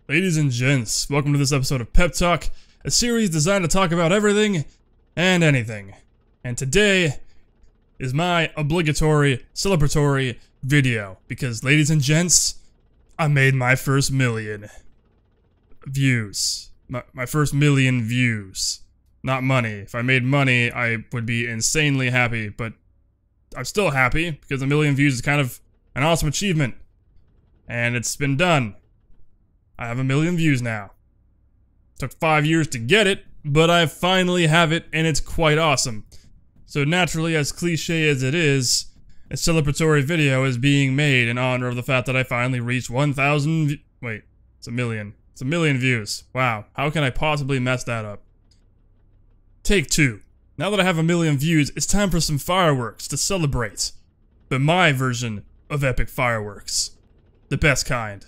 Ladies and gents, welcome to this episode of Pepp-Talk, a series designed to talk about everything and anything. And today is my obligatory, celebratory video, because ladies and gents, I made my first million views. My first million views. Not money. If I made money, I would be insanely happy, but I'm still happy, because a million views is kind of an awesome achievement. And it's been done. I have 1 million views now. Took 5 years to get it, but I finally have it, and it's quite awesome. So naturally, as cliche as it is, a celebratory video is being made in honor of the fact that I finally reached 1,000 wait, it's 1 million. It's 1 million views. Wow, how can I possibly mess that up? Take 2. Now that I have 1 million views, it's time for some fireworks to celebrate. But my version of epic fireworks. The best kind.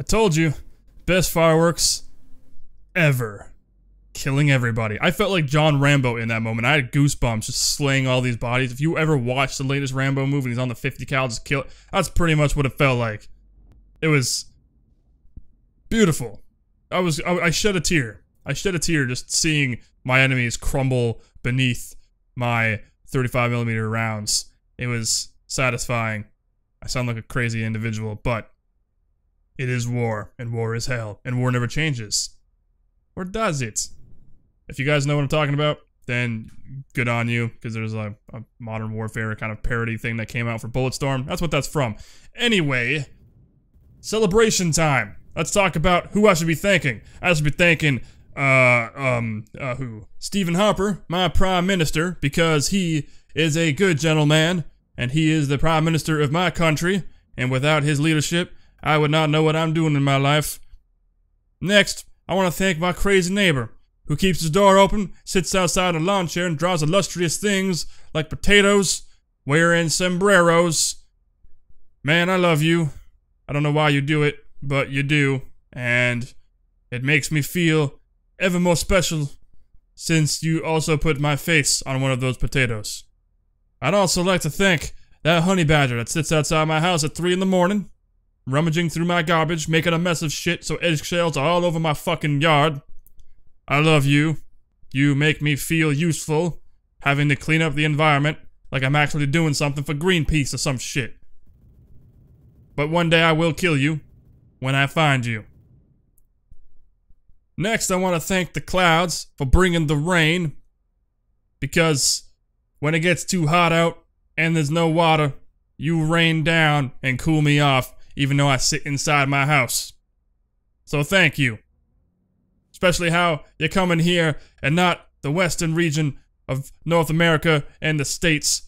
Told you, best fireworks ever. Killing everybody. I felt like John Rambo in that moment. I had goosebumps just slaying all these bodies. If you ever watched the latest Rambo movie and he's on the 50 cal just kill, that's pretty much what it felt like. It was beautiful. I shed a tear. I shed a tear just seeing my enemies crumble beneath my 35mm rounds. It was satisfying. I sound like a crazy individual, but it is war, and war is hell, and war never changes. Or does it? If you guys know what I'm talking about, then good on you, because there's a Modern Warfare kind of parody thing that came out for Bulletstorm. That's what that's from. Anyway, celebration time. Let's talk about who I should be thanking. I should be thanking, who? Stephen Harper, my Prime Minister, because he is a good gentleman, and he is the Prime Minister of my country, and without his leadership, I would not know what I'm doing in my life. Next, I want to thank my crazy neighbor, who keeps his door open, sits outside a lawn chair, and draws illustrious things like potatoes, wearing sombreros. Man, I love you. I don't know why you do it, but you do, and it makes me feel ever more special since you also put my face on one of those potatoes. I'd also like to thank that honey badger that sits outside my house at 3 in the morning, rummaging through my garbage, making a mess of shit so eggshells are all over my fucking yard. I love you. You make me feel useful, having to clean up the environment like I'm actually doing something for Greenpeace or some shit. But one day I will kill you, when I find you. Next, I want to thank the clouds for bringing the rain, because when it gets too hot out and there's no water, you rain down and cool me off, even though I sit inside my house. So thank you. Especially how you come in here and not the western region of North America and the States,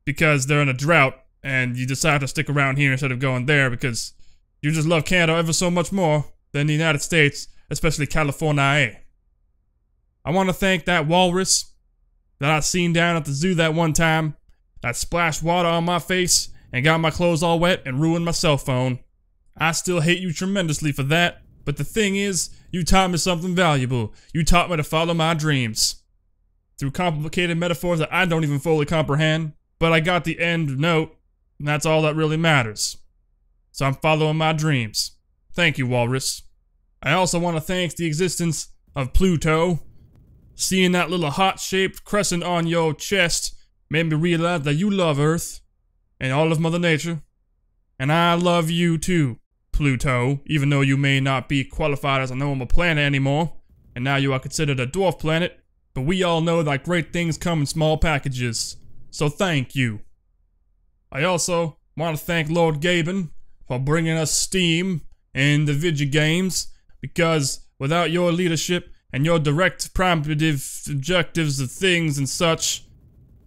because they're in a drought and you decide to stick around here instead of going there because you just love Canada ever so much more than the United States, especially California. I want to thank that walrus that I seen down at the zoo that one time that splashed water on my face and got my clothes all wet and ruined my cell phone. I still hate you tremendously for that, but the thing is, you taught me something valuable. You taught me to follow my dreams. through complicated metaphors that I don't even fully comprehend, but I got the end note, and that's all that really matters. So I'm following my dreams. Thank you, Walrus. I also want to thank the existence of Pluto. Seeing that little heart-shaped crescent on your chest made me realize that you love Earth and all of Mother Nature. And I love you too, Pluto, even though you may not be qualified as a normal planet anymore, and now you are considered a dwarf planet, but we all know that great things come in small packages, so thank you. I also want to thank Lord Gaben for bringing us Steam and the video games, because without your leadership and your direct primitive objectives of things and such,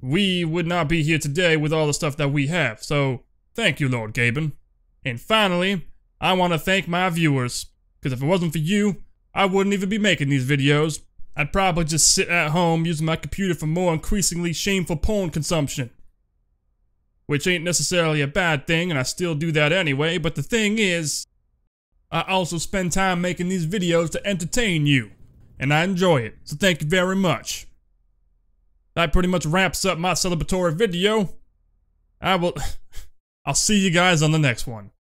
we would not be here today with all the stuff that we have. So, thank you, Lord Gaben. And finally, I want to thank my viewers, because if it wasn't for you, I wouldn't even be making these videos. I'd probably just sit at home using my computer for more increasingly shameful porn consumption. Which ain't necessarily a bad thing, and I still do that anyway, but the thing is, I also spend time making these videos to entertain you, and I enjoy it, so thank you very much. That pretty much wraps up my celebratory video. I'll see you guys on the next one.